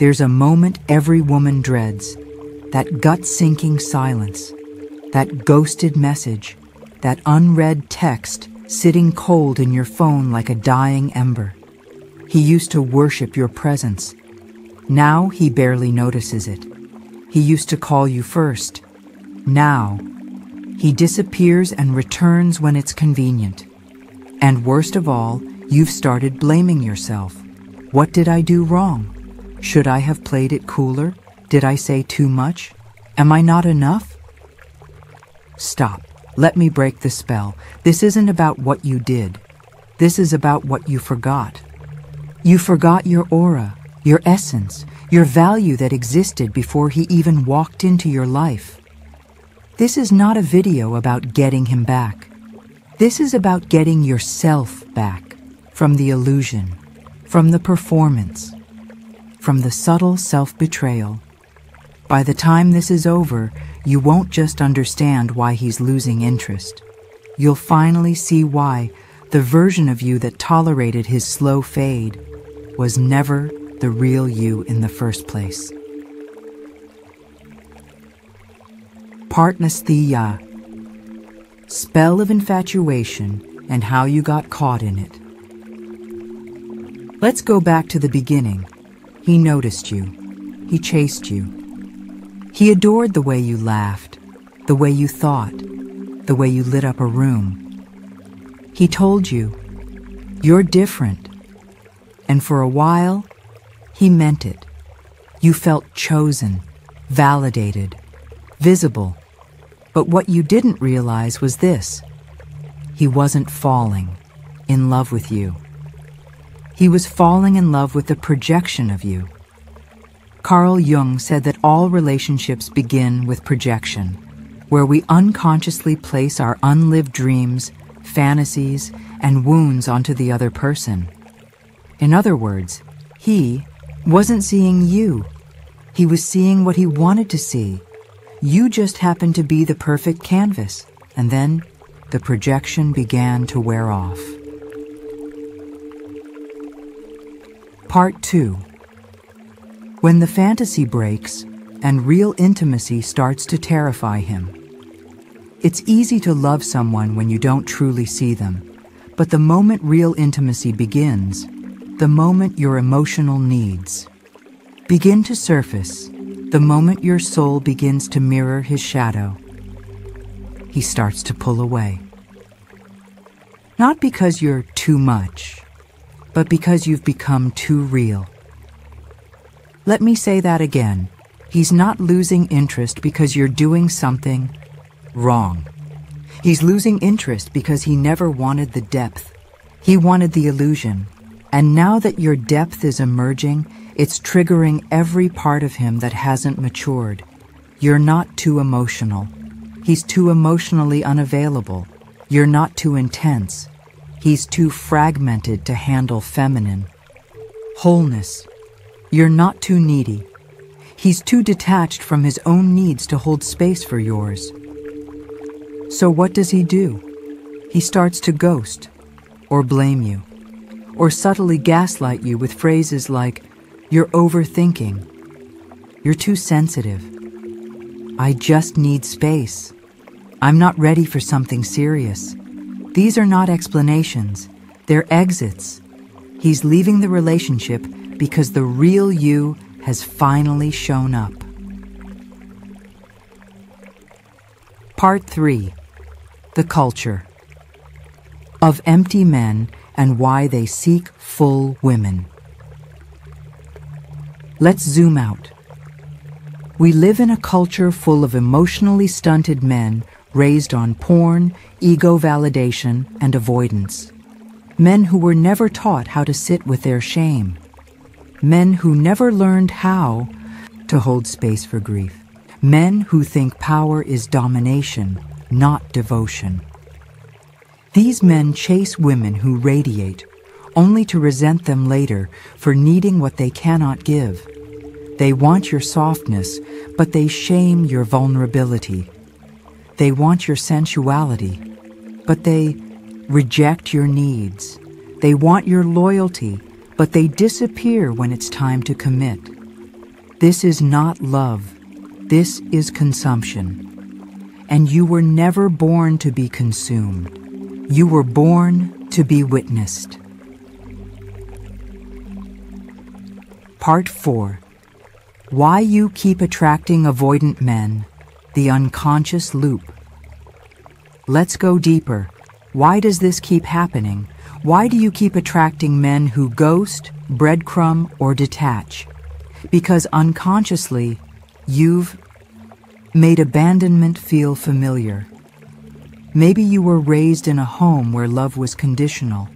There's a moment every woman dreads, that gut-sinking silence, that ghosted message, that unread text sitting cold in your phone like a dying ember. He used to worship your presence. Now he barely notices it. He used to call you first. Now he disappears and returns when it's convenient. And worst of all, you've started blaming yourself. What did I do wrong? Should I have played it cooler? Did I say too much? Am I not enough? Stop. Let me break the spell. This isn't about what you did. This is about what you forgot. You forgot your aura, your essence, your value that existed before he even walked into your life. This is not a video about getting him back. This is about getting yourself back from the illusion, from the performance, from the subtle self-betrayal. By the time this is over, you won't just understand why he's losing interest. You'll finally see why the version of you that tolerated his slow fade was never the real you in the first place. Partnasthya, spell of infatuation and how you got caught in it. Let's go back to the beginning. He noticed you. He chased you. He adored the way you laughed, the way you thought, the way you lit up a room. He told you, you're different. And for a while, he meant it. You felt chosen, validated, visible. But what you didn't realize was this. He wasn't falling in love with you. He was falling in love with the projection of you. Carl Jung said that all relationships begin with projection, where we unconsciously place our unlived dreams, fantasies, and wounds onto the other person. In other words, he wasn't seeing you. He was seeing what he wanted to see. You just happened to be the perfect canvas, and then the projection began to wear off. Part 2. When the fantasy breaks and real intimacy starts to terrify him. It's easy to love someone when you don't truly see them, but the moment real intimacy begins, the moment your emotional needs begin to surface, the moment your soul begins to mirror his shadow, he starts to pull away. Not because you're too much, but because you've become too real. Let me say that again. He's not losing interest because you're doing something wrong. He's losing interest because he never wanted the depth. He wanted the illusion. And now that your depth is emerging, it's triggering every part of him that hasn't matured. You're not too emotional. He's too emotionally unavailable. You're not too intense. He's too fragmented to handle feminine. Wholeness. You're not too needy. He's too detached from his own needs to hold space for yours. So what does he do? He starts to ghost, or blame you, or subtly gaslight you with phrases like, "You're overthinking," "You're too sensitive," "I just need space," "I'm not ready for something serious." These are not explanations, they're exits. He's leaving the relationship because the real you has finally shown up. Part 3. The culture of empty men and why they seek full women. Let's zoom out. We live in a culture full of emotionally stunted men raised on porn, ego validation, and avoidance. Men who were never taught how to sit with their shame. Men who never learned how to hold space for grief. Men who think power is domination, not devotion. These men chase women who radiate, only to resent them later for needing what they cannot give. They want your softness, but they shame your vulnerability. They want your sensuality, but they reject your needs. They want your loyalty, but they disappear when it's time to commit. This is not love. This is consumption. And you were never born to be consumed. You were born to be witnessed. Part 4. Why you keep attracting avoidant men, the unconscious loop. Let's go deeper. Why does this keep happening? Why do you keep attracting men who ghost, breadcrumb, or detach? Because unconsciously, you've made abandonment feel familiar. Maybe you were raised in a home where love was conditional,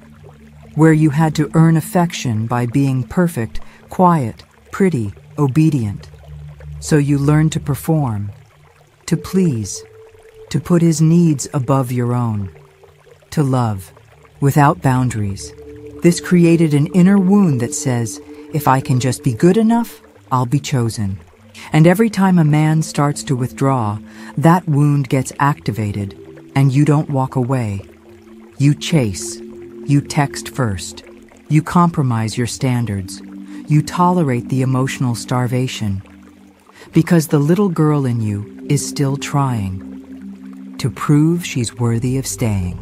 where you had to earn affection by being perfect, quiet, pretty, obedient. So you learned to perform, to please, to put his needs above your own, to love without boundaries. This created an inner wound that says, if I can just be good enough, I'll be chosen. And every time a man starts to withdraw, that wound gets activated, and you don't walk away. You chase. You text first. You compromise your standards. You tolerate the emotional starvation. Because the little girl in you is still trying to prove she's worthy of staying.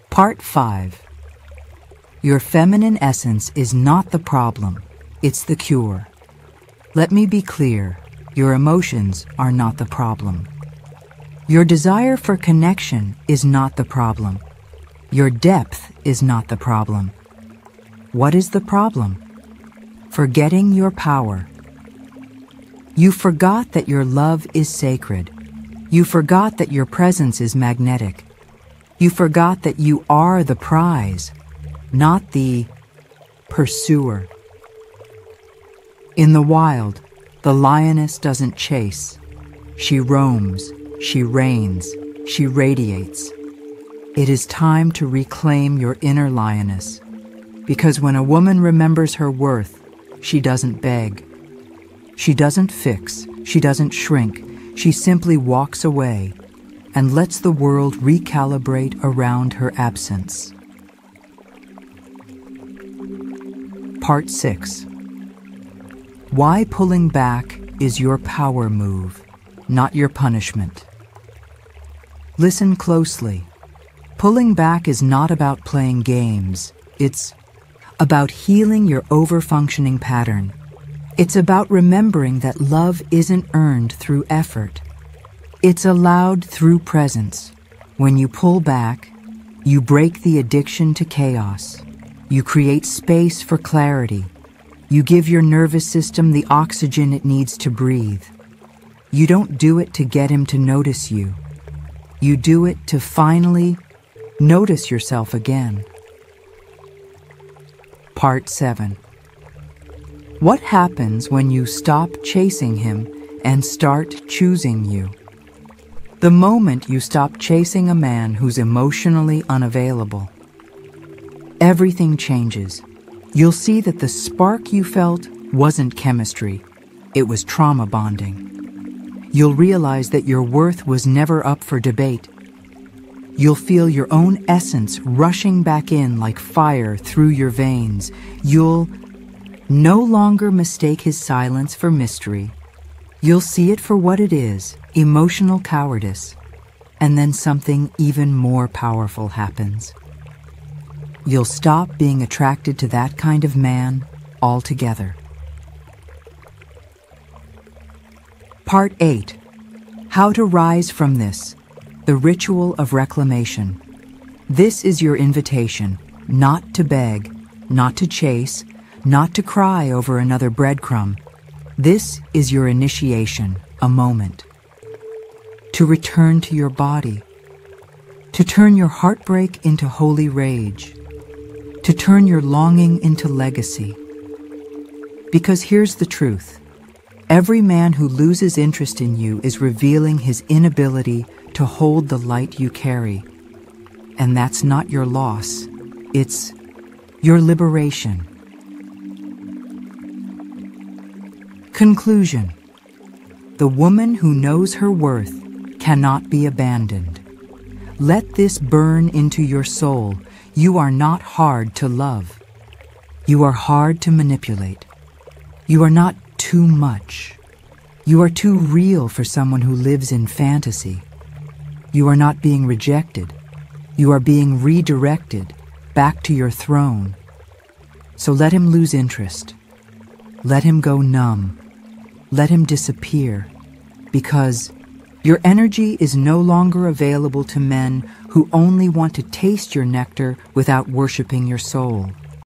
Part 5. Your feminine essence is not the problem, it's the cure. Let me be clear, your emotions are not the problem. Your desire for connection is not the problem. Your depth is not the problem. What is the problem? Forgetting your power. You forgot that your love is sacred. You forgot that your presence is magnetic. You forgot that you are the prize, not the pursuer. In the wild, the lioness doesn't chase. She roams, she reigns, she radiates. It is time to reclaim your inner lioness, because when a woman remembers her worth, she doesn't beg. She doesn't fix, she doesn't shrink, she simply walks away and lets the world recalibrate around her absence. Part 6. Why pulling back is your power move, not your punishment. Listen closely. Pulling back is not about playing games. It's about healing your overfunctioning pattern. It's about remembering that love isn't earned through effort. It's allowed through presence. When you pull back, you break the addiction to chaos. You create space for clarity. You give your nervous system the oxygen it needs to breathe. You don't do it to get him to notice you. You do it to finally notice yourself again. Part 7. What happens when you stop chasing him and start choosing you? The moment you stop chasing a man who's emotionally unavailable, everything changes. You'll see that the spark you felt wasn't chemistry, it was trauma bonding. You'll realize that your worth was never up for debate. You'll feel your own essence rushing back in like fire through your veins. You'll no longer mistake his silence for mystery. You'll see it for what it is, emotional cowardice. And then something even more powerful happens. You'll stop being attracted to that kind of man altogether. Part 8. How to rise from this. The ritual of reclamation. This is your invitation, not to beg, not to chase, not to cry over another breadcrumb. This is your initiation, a moment. To return to your body. To turn your heartbreak into holy rage. To turn your longing into legacy. Because here's the truth. Every man who loses interest in you is revealing his inability to hold the light you carry. And that's not your loss. It's your liberation. Conclusion. The woman who knows her worth cannot be abandoned. Let this burn into your soul. You are not hard to love. You are hard to manipulate. You are not too much. You are too real for someone who lives in fantasy. You are not being rejected. You are being redirected back to your throne. So let him lose interest. Let him go numb. Let him disappear. Because your energy is no longer available to men who only want to taste your nectar without worshiping your soul.